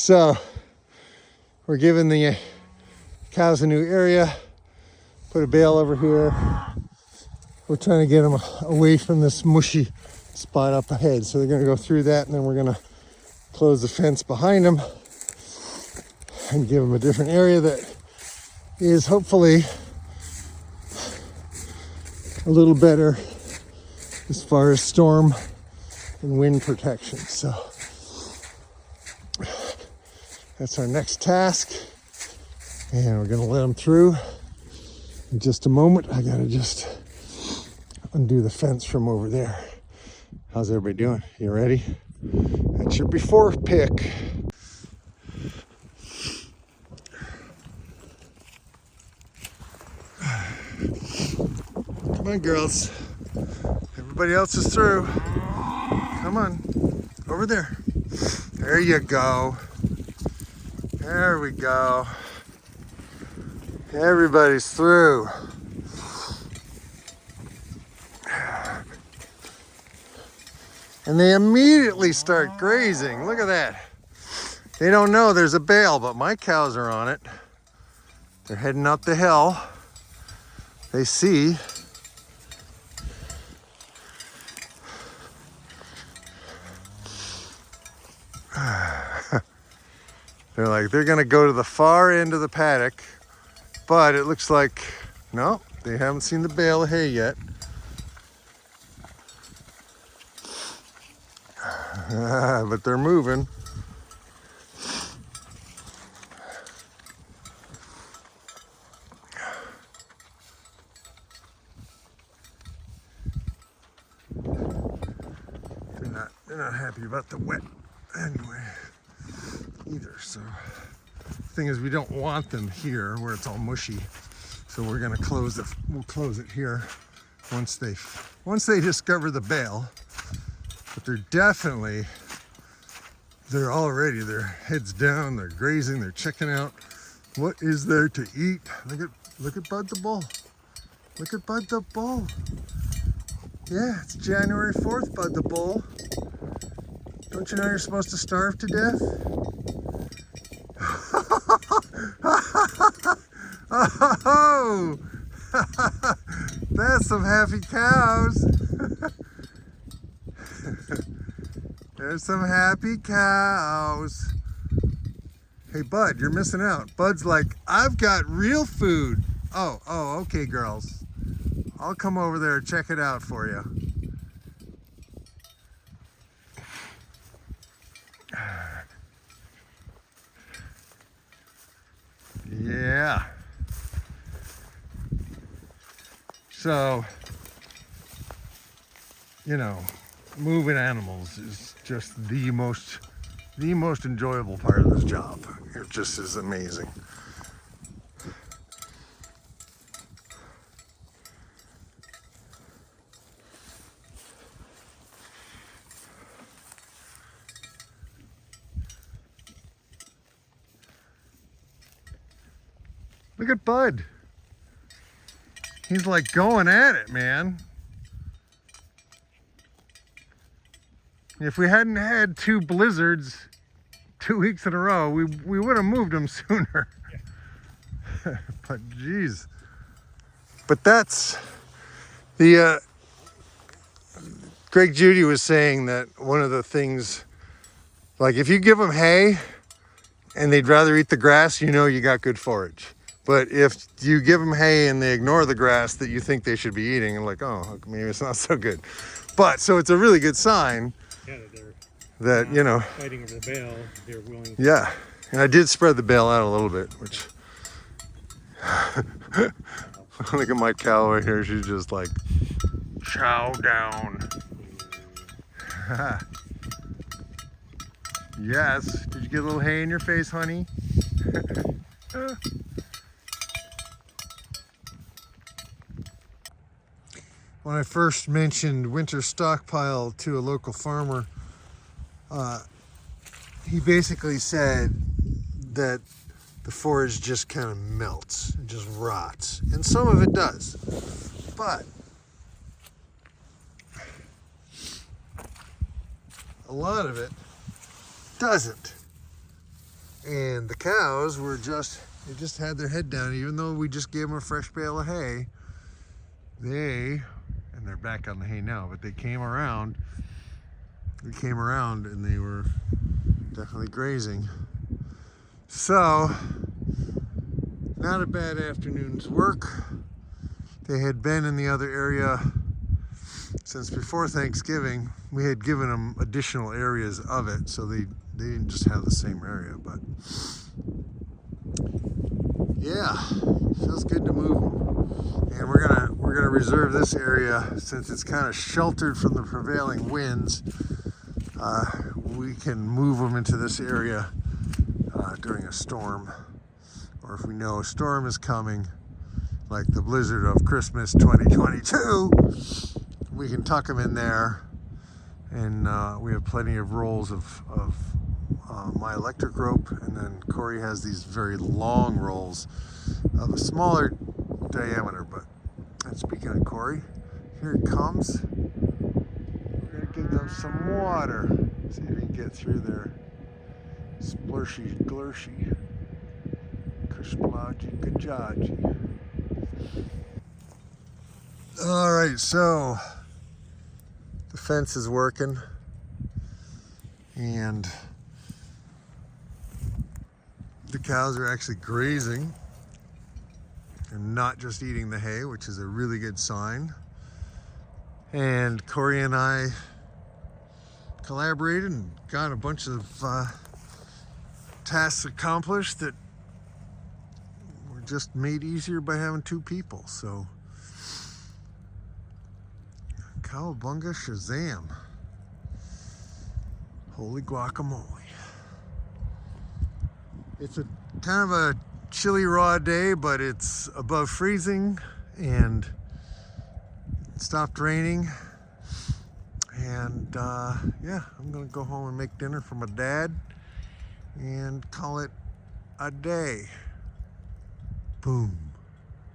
So we're giving the cows a new area. Put a bale over here. We're trying to get them away from this mushy spot up ahead. So they're gonna go through that, and then we're gonna close the fence behind them and give them a different area that is hopefully a little better as far as storm and wind protection. So that's our next task, and we're gonna let them through in just a moment. I gotta just undo the fence from over there. How's everybody doing? You ready? That's your before pick. Come on, girls. Everybody else is through. Come on, over there. There you go. There we go. Everybody's through. And they immediately start grazing. Look at that. They don't know there's a bale, but my cows are on it. They're heading up the hill. They see. They're like, they're gonna go to the far end of the paddock, but it looks like, no, they haven't seen the bale of hay yet. But they're moving. They're not happy about the wet anyway either. So the thing is, we don't want them here where it's all mushy. So we're gonna we'll close it here once they discover the bale. But they're already, their heads down, they're grazing, they're checking out what is there to eat. Look at Bud the bull. Look at Bud the bull. Yeah, it's January 4th, Bud the bull. Don't you know you're supposed to starve to death? Oh, that's some happy cows. There's some happy cows. Hey, Bud, you're missing out. Bud's like, I've got real food. Oh, okay, girls. I'll come over there and check it out for you. Yeah. So, you know, moving animals is just the most enjoyable part of this job. It just is amazing. Look at Bud. He's like going at it, man. If we hadn't had 2 blizzards 2 weeks in a row, we would have moved him sooner. Yeah. But geez. But that's the Greg Judy was saying that one of the things, like if you give them hay and they'd rather eat the grass, you know you got good forage. But if you give them hay and they ignore the grass that you think they should be eating, and like, oh, maybe it's not so good. But so it's a really good sign. Yeah, that you know, fighting over the bale, they're willing to. Yeah, and I did spread the bale out a little bit, which look at my cow right here. She's just like, chow down. Yes. Did you get a little hay in your face, honey? When I first mentioned winter stockpile to a local farmer, he basically said that the forage just kind of melts, it just rots, and some of it does, but a lot of it doesn't. And the cows were they just had their head down, even though we just gave them a fresh bale of hay. And they're back on the hay now, but they came around and they were definitely grazing. So, not a bad afternoon's work. They had been in the other area since before Thanksgiving. We had given them additional areas of it, so they didn't just have the same area, but yeah, feels good to move them. And we're gonna reserve this area since it's kind of sheltered from the prevailing winds. We can move them into this area during a storm, or if we know a storm is coming, like the blizzard of Christmas 2022, we can tuck them in there. And we have plenty of rolls of my electric rope, and then Cory has these very long rolls of a smaller diameter. But and speaking of Cory, here it comes. We're gonna give them some water. See if we can get through their splurshy glurshy, kushplaji kajaji. All right, so the fence is working, and the cows are actually grazing and not just eating the hay, which is a really good sign. And Cory and I collaborated and got a bunch of tasks accomplished that were just made easier by having two people. So Cowabunga Shazam. Holy guacamole. It's a kind of a chilly, raw day, but it's above freezing, and it stopped raining. And yeah, I'm gonna go home and make dinner for my dad and call it a day. Boom.